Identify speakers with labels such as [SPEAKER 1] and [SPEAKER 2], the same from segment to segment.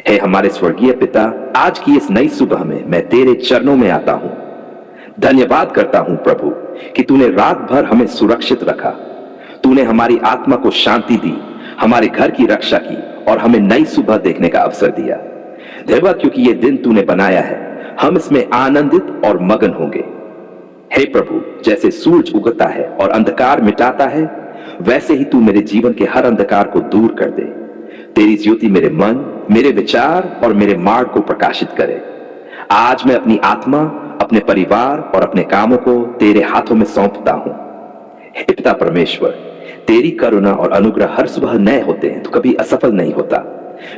[SPEAKER 1] हे हमारे स्वर्गीय पिता, आज की इस नई सुबह में मैं तेरे चरणों में आता हूं। धन्यवाद करता हूं प्रभु कि तूने रात भर हमें सुरक्षित रखा। तूने हमारी आत्मा को शांति दी, हमारे घर की रक्षा की और हमें नई सुबह देखने का अवसर दिया। धन्यवाद क्योंकि ये दिन तूने बनाया है, हम इसमें आनंदित और मगन होंगे। हे प्रभु, जैसे सूरज उगता है और अंधकार मिटाता है, वैसे ही तू मेरे जीवन के हर अंधकार को दूर कर दे। तेरी ज्योति मेरे मन, मेरे विचार और मेरे मार्ग को प्रकाशित करे। आज मैं अपनी आत्मा, अपने परिवार और अपने कामों को तेरे हाथों में सौंपता हूं। हे पिता परमेश्वर, तेरी करुणा और अनुग्रह हर सुबह नए होते हैं, तो कभी असफल नहीं होता।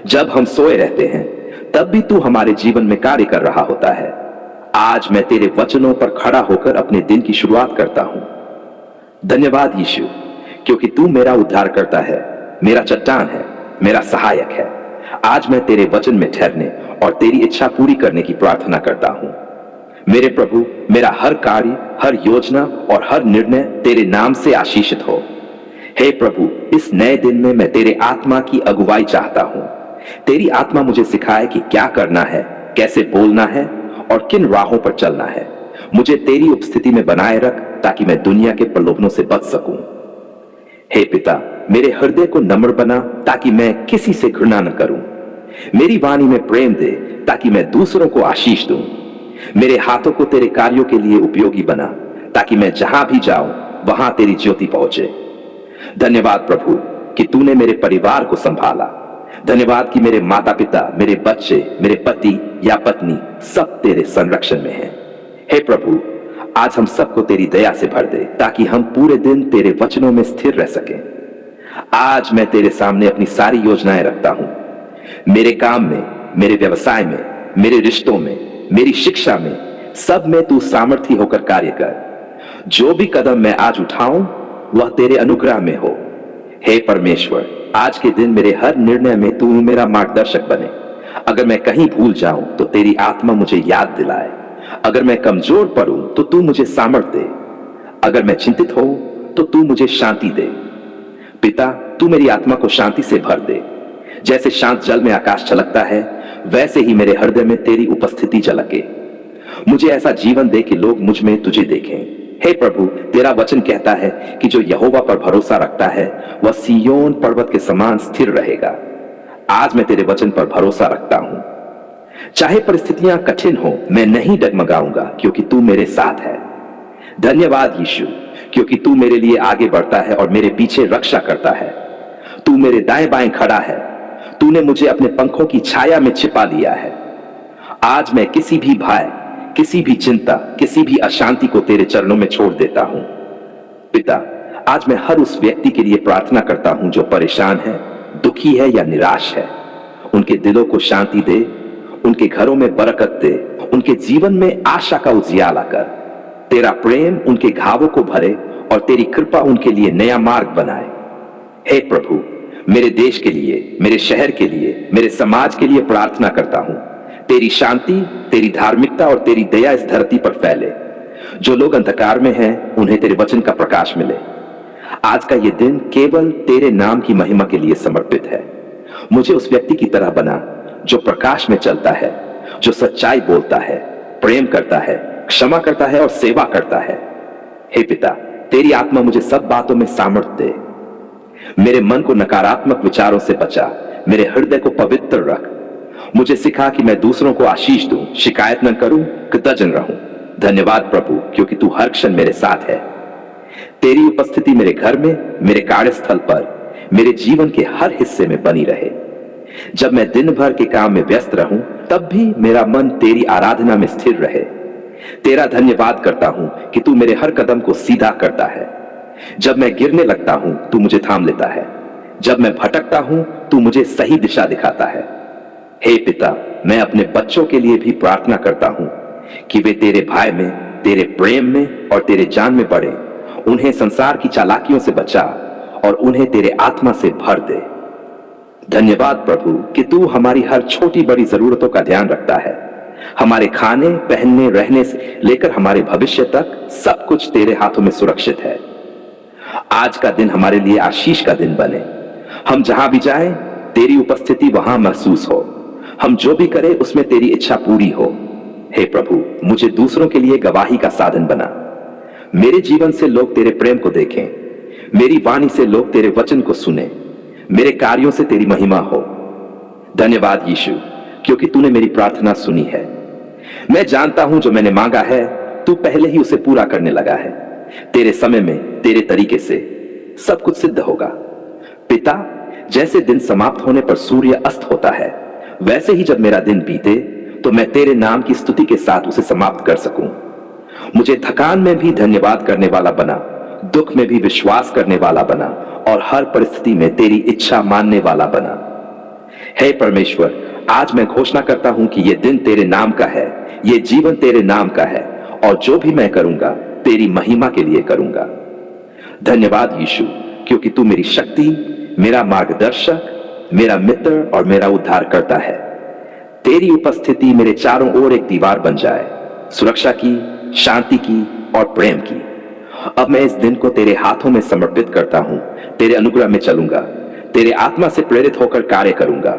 [SPEAKER 1] जब हम सोए रहते हैं तब भी तू हमारे जीवन में कार्य कर रहा होता है। आज मैं तेरे वचनों पर खड़ा होकर अपने दिन की शुरुआत करता हूं। धन्यवाद यीशु, क्योंकि तू मेरा उद्धार करता है, मेरा चट्टान है, मेरा सहायक है। आज मैं तेरे वचन में ठहरने और तेरी इच्छा पूरी करने की प्रार्थना करता हूं। मेरे प्रभु, मेरा हर कार्य, हर योजना और हर निर्णय तेरे नाम से आशीषित हो। हे प्रभु, इस नए दिन में मैं तेरे आत्मा की अगुवाई चाहता हूं। तेरी आत्मा मुझे सिखाए कि क्या करना है, कैसे बोलना है और किन राहों पर चलना है। मुझे तेरी उपस्थिति में बनाए रख ताकि मैं दुनिया के प्रलोभनों से बच सकूं। हे पिता, मेरे हृदय को नम्र बना ताकि मैं किसी से घृणा न करूं। मेरी वाणी में प्रेम दे ताकि मैं दूसरों को आशीष दूं। मेरे हाथों को तेरे कार्यों के लिए उपयोगी बना ताकि मैं जहां भी जाऊं वहां तेरी ज्योति पहुंचे। धन्यवाद प्रभु कि तूने मेरे परिवार को संभाला। धन्यवाद कि मेरे माता पिता, मेरे बच्चे, मेरे पति या पत्नी सब तेरे संरक्षण में हैं। हे प्रभु, आज हम सबको तेरी दया से भर दे ताकि हम पूरे दिन तेरे वचनों में स्थिर रह सकें। आज मैं तेरे सामने अपनी सारी योजनाएं रखता हूं। मेरे काम में, मेरे व्यवसाय में, मेरे रिश्तों में, मेरी शिक्षा में, सब में तू सामर्थी होकर कार्य कर। जो भी कदम मैं आज उठाऊं वह तेरे अनुग्रह में हो। हे परमेश्वर, आज के दिन मेरे हर निर्णय में तू मेरा मार्गदर्शक बने। अगर मैं कहीं भूल जाऊं तो तेरी आत्मा मुझे याद दिलाए। अगर मैं कमजोर पड़ूं तो तू मुझे सामर्थ्य दे। अगर मैं चिंतित हो तो तू मुझे शांति दे। पिता, तू मेरी आत्मा को शांति से भर दे। जैसे शांत जल में आकाश झलकता है, वैसे ही मेरे हृदय में तेरी उपस्थिति झलके। मुझे ऐसा जीवन दे कि लोग मुझ में तुझे देखें। हे प्रभु, तेरा वचन कहता है कि जो यहोवा पर भरोसा रखता है वह सिय्योन पर्वत के समान स्थिर रहेगा। आज मैं तेरे वचन पर भरोसा रखता हूं। चाहे परिस्थितियां कठिन हो, मैं नहीं डगमगाऊंगा क्योंकि तू मेरे साथ है। धन्यवाद यीशु, क्योंकि तू मेरे लिए आगे बढ़ता है और मेरे पीछे रक्षा करता है। तू मेरे दाएं बाएं खड़ा है। तूने मुझे अपने पंखों की छाया में छिपा लिया है। आज मैं किसी भी भय, किसी भी चिंता, किसी भी अशांति को तेरे चरणों में छोड़ देता हूं। पिता, आज मैं हर उस व्यक्ति के लिए प्रार्थना करता हूं जो परेशान है, दुखी है या निराश है। उनके दिलों को शांति दे, उनके घरों में बरकत दे, उनके जीवन में आशा का उजियाला कर। तेरा प्रेम उनके घावों को भरे और तेरी कृपा उनके लिए नया मार्ग बनाए। हे प्रभु, मेरे देश के लिए, मेरे शहर के लिए, मेरे समाज के लिए प्रार्थना करता हूं। तेरी शांति, तेरी धार्मिकता और तेरी दया इस धरती पर फैले। जो लोग अंधकार में हैं, उन्हें तेरे वचन का प्रकाश मिले। आज का यह दिन केवल तेरे नाम की महिमा के लिए समर्पित है। मुझे उस व्यक्ति की तरह बना जो प्रकाश में चलता है, जो सच्चाई बोलता है, प्रेम करता है, क्षमा करता है और सेवा करता है। हे पिता, तेरी आत्मा मुझे सब बातों में सामर्थ्य दे। मेरे मन को नकारात्मक विचारों से बचा, मेरे हृदय को पवित्र रख। मुझे सिखा कि मैं दूसरों को आशीष दूं, शिकायत न करूं, कृतज्ञ रहूं। धन्यवाद प्रभु, क्योंकि तू हर क्षण मेरे साथ है। तेरी उपस्थिति मेरे घर में, मेरे कार्यस्थल पर, मेरे जीवन के हर हिस्से में बनी रहे। जब मैं दिन भर के काम में व्यस्त रहूं, तब भी मेरा मन तेरी आराधना में स्थिर रहे। तेरा धन्यवाद करता हूं कि तू मेरे हर कदम को सीधा करता है। जब मैं गिरने लगता हूं, तू मुझे थाम लेता है। जब मैं भटकता हूं, तू मुझे सही दिशा दिखाता है। हे पिता, मैं अपने बच्चों के लिए भी प्रार्थना करता हूं कि वे तेरे भय में, तेरे प्रेम में और तेरे जान में बढ़े। उन्हें संसार की चालाकियों से बचा और उन्हें तेरे आत्मा से भर दे। धन्यवाद प्रभु कि तू हमारी हर छोटी बड़ी जरूरतों का ध्यान रखता है। हमारे खाने, पहनने, रहने से लेकर हमारे भविष्य तक सब कुछ तेरे हाथों में सुरक्षित है। आज का दिन हमारे लिए आशीष का दिन बने। हम जहां भी जाएं, तेरी उपस्थिति वहां महसूस हो। हम जो भी करें उसमें तेरी इच्छा पूरी हो। हे प्रभु, मुझे दूसरों के लिए गवाही का साधन बना। मेरे जीवन से लोग तेरे प्रेम को देखें, मेरी वाणी से लोग तेरे वचन को सुने, मेरे कार्यों से तेरी महिमा हो। धन्यवाद यीशु, क्योंकि तूने मेरी प्रार्थना सुनी है। मैं जानता हूं जो मैंने मांगा है तू पहले ही उसे पूरा करने लगा है। तेरे समय में, तेरे तरीके से सब कुछ सिद्ध होगा। पिता, जैसे दिन समाप्त होने पर सूर्य अस्त होता है, वैसे ही जब मेरा दिन बीते तो मैं तेरे नाम की स्तुति के साथ उसे समाप्त कर सकूं। मुझे थकान में भी धन्यवाद करने वाला बना, दुख में भी विश्वास करने वाला बना और हर परिस्थिति में तेरी इच्छा मानने वाला बना। हे परमेश्वर, आज मैं घोषणा करता हूं कि यह दिन तेरे नाम का है, यह जीवन तेरे नाम का है और जो भी मैं करूंगा तेरी महिमा के लिए करूंगा। धन्यवाद यीशु, क्योंकि तू मेरी शक्ति, मेरा मार्गदर्शक, मेरा मित्र और मेरा उद्धार करता है। तेरी उपस्थिति मेरे चारों ओर एक दीवार बन जाए, सुरक्षा की, शांति की और प्रेम की। अब मैं इस दिन को तेरे हाथों में समर्पित करता हूं। तेरे अनुग्रह में चलूंगा, तेरे आत्मा से प्रेरित होकर कार्य करूंगा,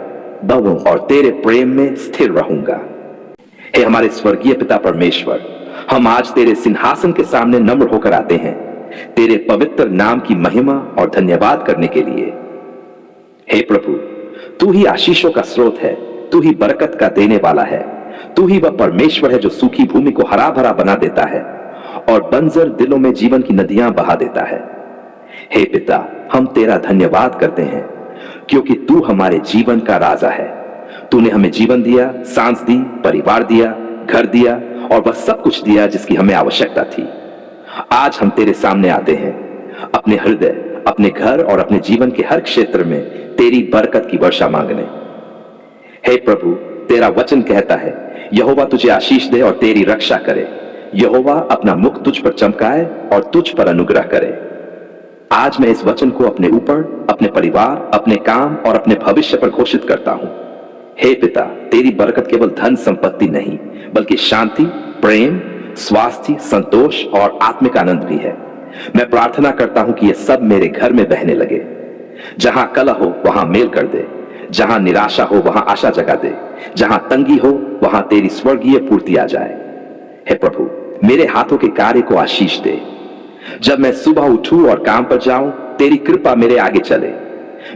[SPEAKER 1] दौड़ूं और तेरे प्रेम में स्थिर रहूंगा। हे हमारे स्वर्गीय पिता परमेश्वर, हम आज तेरे सिंहासन के सामने नम्र होकर आते हैं, तेरे पवित्र नाम की महिमा और धन्यवाद करने के लिए। हे प्रभु, तू ही आशीषों का स्रोत है, तू ही बरकत का देने वाला है, तू ही वह परमेश्वर है जो सूखी भूमि को हरा भरा बना देता है और बंजर दिलों में जीवन की नदियां बहा देता है। हे पिता, हम तेरा धन्यवाद करते हैं क्योंकि तू हमारे जीवन का राजा है। तूने हमें जीवन दिया, सांस दी, परिवार दिया, घर दिया और वह सब कुछ दिया जिसकी हमें आवश्यकता थी। आज हम तेरे सामने आते हैं, अपने हृदय, अपने घर और अपने जीवन के हर क्षेत्र में तेरी बरकत की वर्षा मांगने। हे प्रभु, तेरा वचन कहता है, यहोवा तुझे आशीष दे और तेरी रक्षा करे। यहोवा अपना मुख तुझ पर चमकाए और तुझ पर अनुग्रह करे। आज मैं इस वचन को अपने ऊपर, अपने परिवार, अपने काम और अपने भविष्य पर घोषित करता हूं। हे पिता, तेरी बरकत केवल धन संपत्ति नहीं, बल्कि शांति, प्रेम, स्वास्थ्य, संतोष और आत्मिक आनंद भी है। मैं प्रार्थना करता हूं कि यह सब मेरे घर में बहने लगे। जहां कलह हो वहां मेल कर दे, जहां निराशा हो वहां आशा जगा दे, जहां तंगी हो वहां तेरी स्वर्गीय पूर्ति आ जाए। हे प्रभु, मेरे हाथों के कार्य को आशीष दे। जब मैं सुबह उठूं और काम पर जाऊं, तेरी कृपा मेरे आगे चले।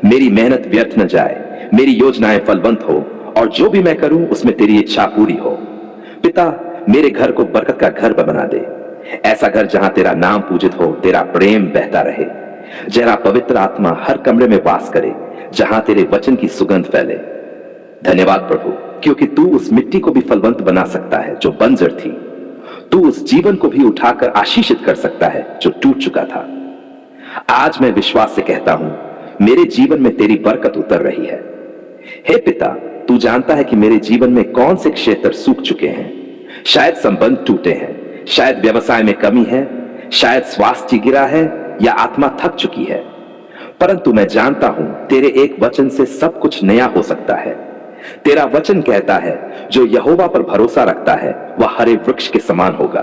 [SPEAKER 1] मेरी मेहनत व्यर्थ न जाए, मेरी योजनाएं फलवंत हो और जो भी मैं करूं उसमें तेरी इच्छा पूरी हो। पिता, मेरे घर को बरकत का घर बना दे, ऐसा घर जहां तेरा नाम पूजित हो, तेरा प्रेम बहता रहे, जरा पवित्र आत्मा हर कमरे में वास करे, जहां तेरे वचन की सुगंध फैले। धन्यवाद प्रभु, क्योंकि तू उस मिट्टी को भी फलवंत बना सकता है जो बंजर थी। तू उस जीवन को भी उठाकर आशीषित कर सकता है जो टूट चुका था। आज मैं विश्वास से कहता हूं, मेरे जीवन में तेरी बरकत उतर रही है। हे पिता, तू जानता है कि मेरे जीवन में कौन से क्षेत्र सूख चुके हैं। शायद संबंध टूटे हैं, शायद व्यवसाय में कमी है, शायद स्वास्थ्य गिरा है या आत्मा थक चुकी है। परंतु मैं जानता हूं, तेरे एक वचन से सब कुछ नया हो सकता है। तेरा वचन कहता है, जो यहोवा पर भरोसा रखता है वह हरे वृक्ष के समान होगा।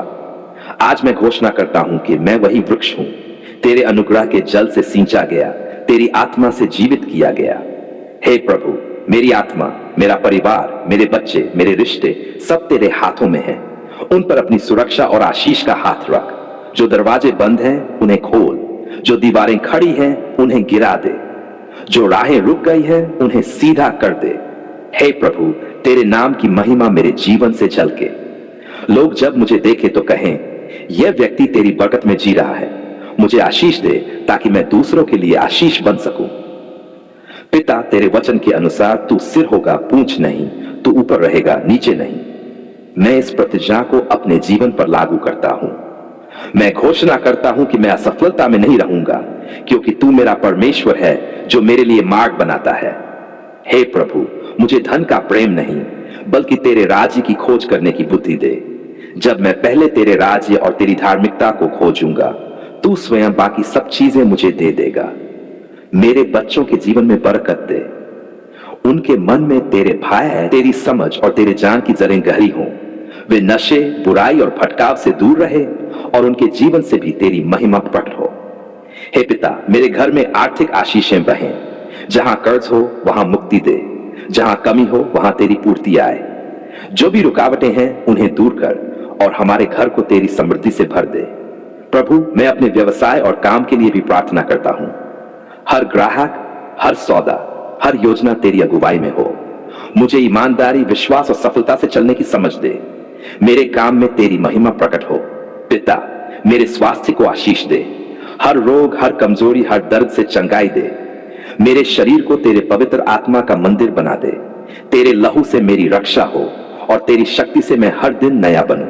[SPEAKER 1] आज मैं घोषणा करता हूं कि मैं वही वृक्ष हूं, तेरे अनुग्रह के जल से सींचा गया, तेरी आत्मा से जीवित किया गया। हे प्रभु, मेरी आत्मा, मेरा परिवार, मेरे बच्चे, मेरे रिश्ते सब तेरे हाथों में हैं। उन पर अपनी सुरक्षा और आशीष का हाथ रख। जो दरवाजे बंद हैं उन्हें खोल, जो दीवारें खड़ी हैं उन्हें गिरा दे, जो राहें रुक गई हैं उन्हें सीधा कर दे। हे प्रभु, तेरे नाम की महिमा मेरे जीवन से झलके। लोग जब मुझे देखें तो कहें, यह व्यक्ति तेरी बरकत में जी रहा है। मुझे आशीष दे ताकि मैं दूसरों के लिए आशीष बन सकूं। पिता, तेरे वचन के अनुसार तू सिर होगा, पूंछ नहीं, तू ऊपर रहेगा, नीचे नहीं। मैं इस प्रतिज्ञा को अपने जीवन पर लागू करता हूं। मैं घोषणा करता हूं कि मैं असफलता में नहीं रहूंगा, क्योंकि तू मेरा परमेश्वर है जो मेरे लिए मार्ग बनाता है। हे प्रभु, मुझे धन का प्रेम नहीं, बल्कि तेरे राज्य की खोज करने की बुद्धि दे। जब मैं पहले तेरे राज्य और तेरी धार्मिकता को खोजूंगा, तू स्वयं बाकी सब चीजें मुझे दे देगा। मेरे बच्चों के जीवन में बरकत दे। उनके मन में तेरे भय, तेरी समझ और तेरे ज्ञान की जड़ें गहरी हों। वे नशे, बुराई और भटकाव से दूर रहे और उनके जीवन से भी तेरी महिमा प्रकट हो। हे पिता, मेरे घर में आर्थिक आशीषें बहें। जहां कर्ज हो वहां मुक्ति दे, जहां कमी हो वहां तेरी पूर्ति आए। जो भी रुकावटें हैं उन्हें दूर कर और हमारे घर को तेरी समृद्धि से भर दे। प्रभु, मैं अपने व्यवसाय और काम के लिए भी प्रार्थना करता हूं। हर ग्राहक, हर सौदा, हर योजना तेरी अगुवाई में हो। मुझे ईमानदारी, विश्वास और सफलता से चलने की समझ दे। मेरे काम में तेरी महिमा प्रकट हो। पिता, मेरे स्वास्थ्य को आशीष दे। हर रोग, हर कमजोरी, हर दर्द से चंगाई दे। मेरे शरीर को तेरे पवित्र आत्मा का मंदिर बना दे। तेरे लहू से मेरी रक्षा हो और तेरी शक्ति से मैं हर दिन नया बनूं।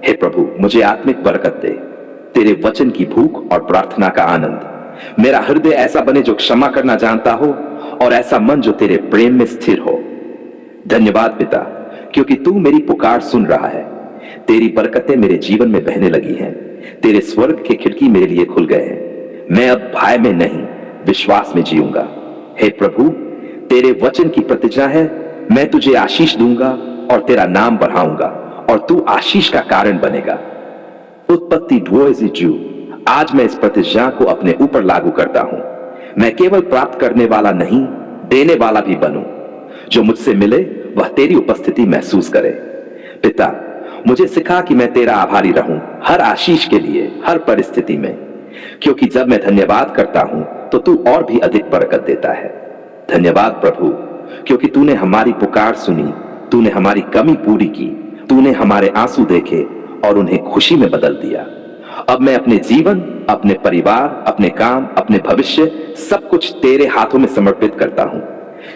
[SPEAKER 1] हे प्रभु, मुझे आत्मिक बरकत दे, तेरे वचन की भूख और प्रार्थना का आनंद। मेरा हृदय ऐसा बने जो क्षमा करना जानता हो और ऐसा मन जो तेरे प्रेम में स्थिर हो। धन्यवाद पिता, क्योंकि तू मेरी पुकार सुन रहा है। तेरी बरकतें मेरे जीवन में बहने लगी हैं। तेरे स्वर्ग के खिड़की मेरे लिए खुल गए हैं। मैं अब भय में नहीं, विश्वास में जीऊंगा। हे प्रभु, तेरे वचन की प्रतिज्ञा है, मैं तुझे आशीष दूंगा और तेरा नाम बढ़ाऊंगा और तू आशीष का कारण बनेगा। उत्पत्ति 2:2। आज मैं इस प्रतिज्ञा को अपने ऊपर लागू करता हूं। मैं केवल प्राप्त करने वाला नहीं, देने वाला भी बनूं। जो मुझसे मिले वह तेरी उपस्थिति महसूस करे। पिता, मुझे सिखा कि मैं तेरा आभारी रहूं हर आशीष के लिए, हर परिस्थिति में, क्योंकि जब मैं धन्यवाद करता हूं तो तू और भी अधिक बरकत देता है। धन्यवाद प्रभु, क्योंकि तूने हमारी पुकार सुनी, तूने हमारी कमी पूरी की, तूने हमारे आंसू देखे और उन्हें खुशी में बदल दिया। अब मैं अपने जीवन, अपने परिवार, अपने काम, अपने भविष्य, सब कुछ तेरे हाथों में समर्पित करता हूं।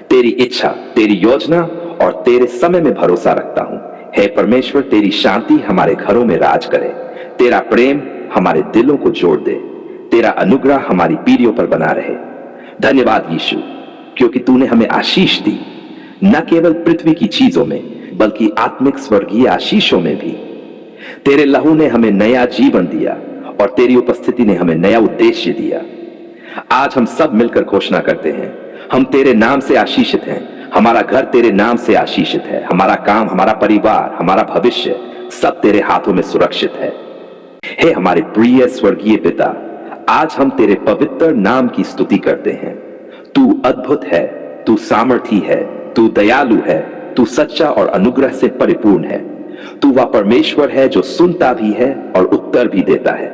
[SPEAKER 1] तेरी इच्छा, तेरी योजना और तेरे समय में भरोसा रखता हूं। हे परमेश्वर, तेरी शांति हमारे घरों में राज करे। तेरा प्रेम हमारे दिलों को जोड़ दे। तेरा अनुग्रह हमारी पीढ़ियों पर बना रहे। धन्यवाद यीशु, क्योंकि तूने हमें आशीष दी, न केवल पृथ्वी की चीजों में बल्कि आत्मिक स्वर्गीय आशीषों में भी। तेरे लहू ने हमें नया जीवन दिया और तेरी उपस्थिति ने हमें नया उद्देश्य दिया। आज हम सब मिलकर घोषणा करते हैं, हम तेरे नाम से आशीषित हैं। हमारा घर तेरे नाम से आशीषित है। हमारा काम, हमारा परिवार, हमारा भविष्य सब तेरे हाथों में सुरक्षित है। हे हमारे प्रिय स्वर्गीय पिता, आज हम तेरे पवित्र नाम की स्तुति करते हैं। तू अद्भुत है, तू सामर्थी है, तू दयालु है, तू सच्चा और अनुग्रह से परिपूर्ण है। तू वह परमेश्वर है जो सुनता भी है और उत्तर भी देता है।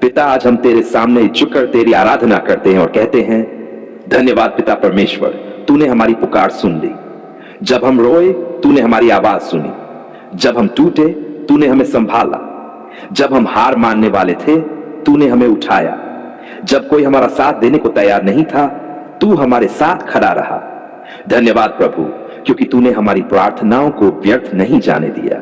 [SPEAKER 1] पिता, आज हम तेरे सामने झुककर तेरी आराधना करते हैं और कहते हैं, धन्यवाद पिता परमेश्वर, तूने हमारी पुकार सुन ली। जब हम रोए तूने हमारी आवाज सुनी। जब हम टूटे तूने हमें संभाला। जब हम हार मानने वाले थे तूने हमें उठाया। जब कोई हमारा साथ देने को तैयार नहीं था, तू हमारे साथ खड़ा रहा। धन्यवाद प्रभु, क्योंकि तूने हमारी प्रार्थनाओं को व्यर्थ नहीं जाने दिया।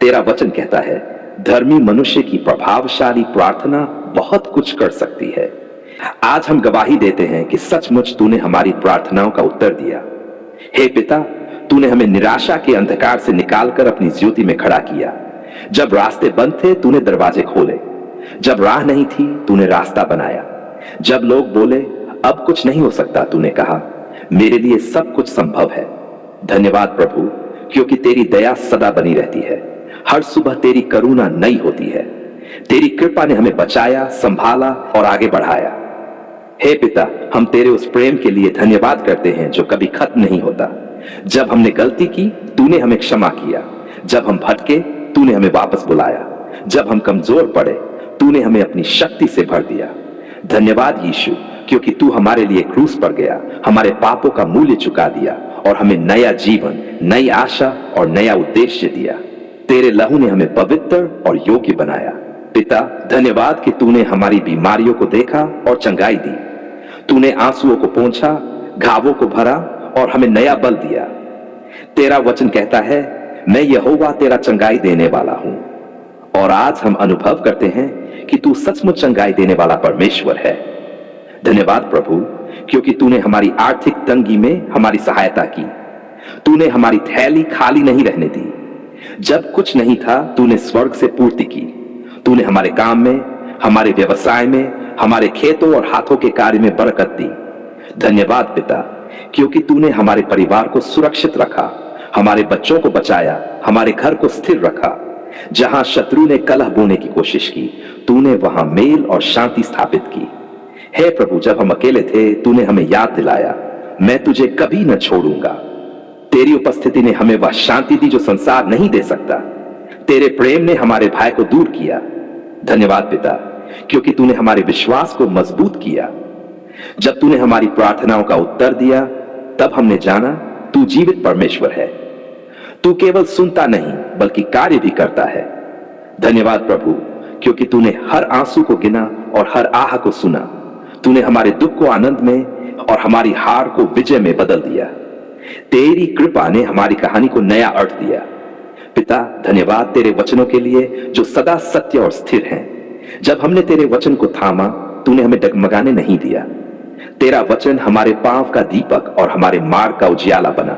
[SPEAKER 1] तेरा वचन कहता है, धर्मी मनुष्य की प्रभावशाली प्रार्थना बहुत कुछ कर सकती है। आज हम गवाही देते हैं कि सचमुच तूने हमारी प्रार्थनाओं का उत्तर दिया। हे पिता, तूने हमें निराशा के अंधकार से निकालकर अपनी ज्योति में खड़ा किया। जब रास्ते बंद थे तूने दरवाजे खोले। जब राह नहीं थी तूने रास्ता बनाया। जब लोग बोले अब कुछ नहीं हो सकता, तूने कहा मेरे लिए सब कुछ संभव है। धन्यवाद प्रभु, क्योंकि तेरी दया सदा बनी रहती है। हर सुबह तेरी करुणा नई होती है। तेरी कृपा ने हमें बचाया, संभाला और आगे बढ़ाया। हे पिता, हम तेरे उस प्रेम के लिए धन्यवाद करते हैं जो कभी खत्म नहीं होता। जब हमने गलती की तूने हमें क्षमा किया। जब हम भटके तूने हमें वापस बुलाया। जब हम कमजोर पड़े तूने हमें अपनी शक्ति से भर दिया। धन्यवाद यीशु, क्योंकि तू हमारे लिए क्रूस पर गया, हमारे पापों का मूल्य चुका दिया और हमें नया जीवन, नई आशा और नया उद्देश्य दिया। तेरे लहू ने हमें पवित्र और योग्य बनाया। पिता, धन्यवाद कि तूने हमारी बीमारियों को देखा और चंगाई दी। तूने आंसुओं को पोंछा, घावों को भरा और हमें नया बल दिया। तेरा वचन कहता है, मैं यहोवा तेरा चंगाई देने वाला हूं। और आज हम अनुभव करते हैं कि तू सचमुच चंगाई देने वाला परमेश्वर है। धन्यवाद प्रभु, क्योंकि तूने हमारी आर्थिक तंगी में हमारी सहायता की। तूने हमारी थैली खाली नहीं रहने दी। जब कुछ नहीं था तूने स्वर्ग से पूर्ति की। तूने हमारे काम में, हमारे व्यवसाय में, हमारे खेतों और हाथों के कार्य में बरकत दी। धन्यवाद पिता, क्योंकि तूने हमारे परिवार को सुरक्षित रखा, हमारे बच्चों को बचाया, हमारे घर को स्थिर रखा। जहां शत्रु ने कलह बोने की कोशिश की, तूने वहां मेल और शांति स्थापित की। हे प्रभु, जब हम अकेले थे तूने हमें याद दिलाया, मैं तुझे कभी न छोड़ूंगा। तेरी उपस्थिति ने हमें वह शांति दी जो संसार नहीं दे सकता। तेरे प्रेम ने हमारे भय को दूर किया। धन्यवाद पिता, क्योंकि तूने हमारे विश्वास को मजबूत किया। जब तूने हमारी प्रार्थनाओं का उत्तर दिया, तब हमने जाना तू जीवित परमेश्वर है। तू केवल सुनता नहीं बल्कि कार्य भी करता है। धन्यवाद प्रभु, क्योंकि तूने हर आंसू को गिना और हर आह को सुना। तूने हमारे दुख को आनंद में और हमारी हार को विजय में बदल दिया। तेरी कृपा ने हमारी कहानी को नया अर्थ दिया। पिता, धन्यवाद तेरे वचनों के लिए जो सदा सत्य और स्थिर हैं। जब हमने तेरे वचन को थामा, तूने हमें डगमगाने नहीं दिया। तेरा वचन हमारे पांव का दीपक और हमारे मार्ग का उजियाला बना।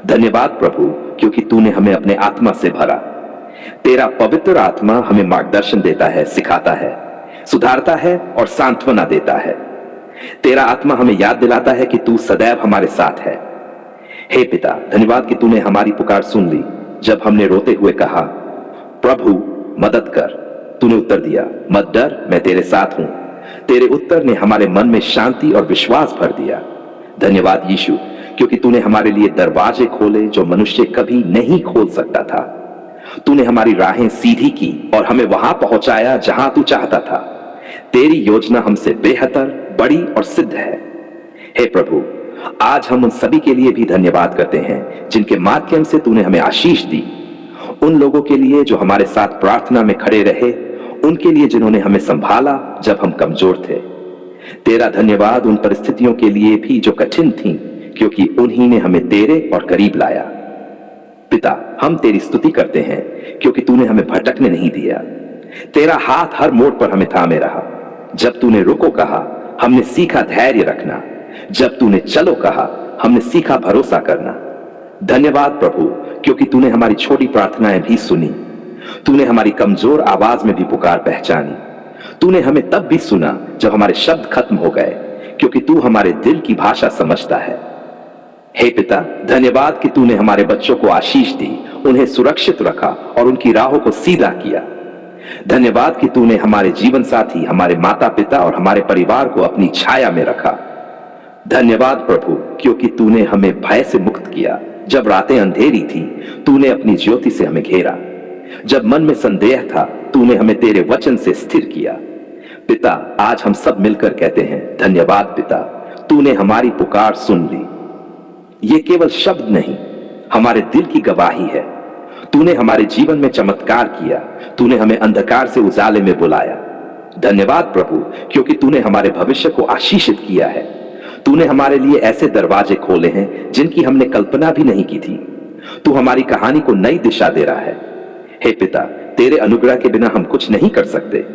[SPEAKER 1] धन्यवाद प्रभु, क्योंकि तूने हमें अपने आत्मा से भरा। तेरा पवित्र आत्मा हमें मार्गदर्शन देता है, सिखाता है, सुधारता है और सांत्वना देता है। तेरा आत्मा हमें याद दिलाता है कि तू सदैव हमारे साथ है। हे पिता, धन्यवाद कि तूने हमारी पुकार सुन ली। जब हमने रोते हुए कहा, प्रभु मदद कर, तूने उत्तर दिया, मत डर, मैं तेरे साथ हूं। तेरे उत्तर ने हमारे मन में शांति और विश्वास भर दिया। धन्यवाद यीशु, क्योंकि तूने हमारे लिए दरवाजे खोले जो मनुष्य कभी नहीं खोल सकता था। तूने हमारी राहें सीधी की और हमें वहां पहुंचाया जहां तू चाहता था। तेरी योजना हमसे बेहतर, बड़ी और सिद्ध है। हे प्रभु, आज हम उन सभी के लिए भी धन्यवाद करते हैं जिनके माध्यम से तूने हमें आशीष दी। उन लोगों के लिए जो हमारे साथ प्रार्थना में खड़े रहे, उनके लिए जिन्होंने हमें संभाला जब हम कमजोर थे। तेरा धन्यवाद उन परिस्थितियों के लिए भी जो कठिन थीं, क्योंकि उन्हीं ने हमें तेरे और करीब लाया। पिता, हम तेरी स्तुति करते हैं क्योंकि तूने हमें भटकने नहीं दिया। तेरा हाथ हर मोड़ पर हमें थामे रहा। जब तूने रुको कहा, हमने सीखा धैर्य रखना। जब तूने चलो कहा, हमने सीखा भरोसा करना। धन्यवाद प्रभु, क्योंकि तूने हमारी छोटी प्रार्थनाएं भी सुनी। तूने हमारी कमजोर आवाज में भी पुकार पहचानी। तूने हमें तब भी सुना जब हमारे शब्द खत्म हो गए, क्योंकि तू हमारे दिल की भाषा समझता है। हे पिता, धन्यवाद कि तूने हमारे बच्चों को आशीष दी, उन्हें सुरक्षित रखा और उनकी राहों को सीधा किया। धन्यवाद कि तूने हमारे जीवन साथी, हमारे माता पिता और हमारे परिवार को अपनी छाया में रखा। धन्यवाद प्रभु, क्योंकि तूने हमें भय से मुक्त किया। जब रातें अंधेरी थी, तूने अपनी ज्योति से हमें घेरा। जब मन में संदेह था, तूने हमें तेरे वचन से स्थिर किया। पिता, आज हम सब मिलकर कहते हैं, धन्यवाद पिता, तूने हमारी पुकार सुन ली। ये केवल शब्द नहीं, हमारे दिल की गवाही है। तूने हमारे जीवन में चमत्कार किया। तूने हमें अंधकार से उजाले में बुलाया। धन्यवाद प्रभु, क्योंकि तूने हमारे भविष्य को आशीषित किया है। तूने हमारे लिए ऐसे दरवाजे खोले हैं जिनकी हमने कल्पना भी नहीं की थी। तू हमारी कहानी को नई दिशा दे रहा है। हे पिता, तेरे अनुग्रह के बिना हम कुछ नहीं कर सकते।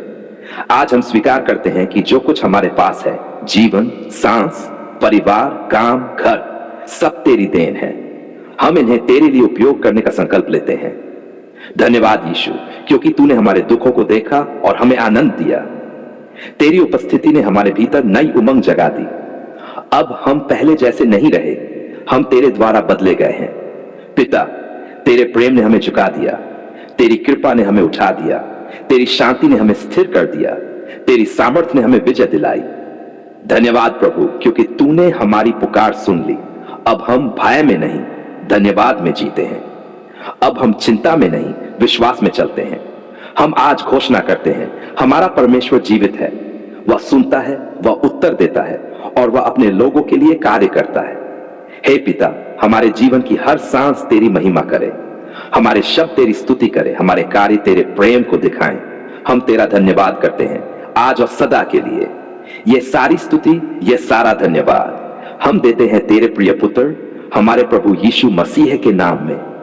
[SPEAKER 1] आज हम स्वीकार करते हैं कि जो कुछ हमारे पास है, जीवन, सांस, परिवार, काम, घर, सब तेरी देन है। हम इन्हें तेरे लिए उपयोग करने का संकल्प लेते हैं। धन्यवाद यीशु, क्योंकि तूने हमारे दुखों को देखा और हमें आनंद दिया। तेरी उपस्थिति ने हमारे भीतर नई उमंग जगा दी। अब हम पहले जैसे नहीं रहे, हम तेरे द्वारा बदले गए हैं। पिता, तेरे प्रेम ने हमें झुका दिया। तेरी कृपा ने हमें उठा दिया। तेरी शांति ने हमें स्थिर कर दिया। तेरी सामर्थ्य ने हमें विजय दिलाई। धन्यवाद प्रभु, क्योंकि तूने हमारी पुकार सुन ली। अब हम भय में नहीं, धन्यवाद में जीते हैं। अब हम चिंता में नहीं, विश्वास में चलते हैं। हम आज घोषणा करते हैं, हमारा परमेश्वर जीवित है। वह सुनता है, वह उत्तर देता है और वह अपने लोगों के लिए कार्य करता है। हे पिता, हमारे जीवन की हर सांस तेरी महिमा करे। हमारे शब्द तेरी स्तुति करे। हमारे कार्य तेरे प्रेम को दिखाएं। हम तेरा धन्यवाद करते हैं आज और सदा के लिए। यह सारी स्तुति, यह सारा धन्यवाद हम देते हैं तेरे प्रिय पुत्र, हमारे प्रभु यीशु मसीह के नाम में।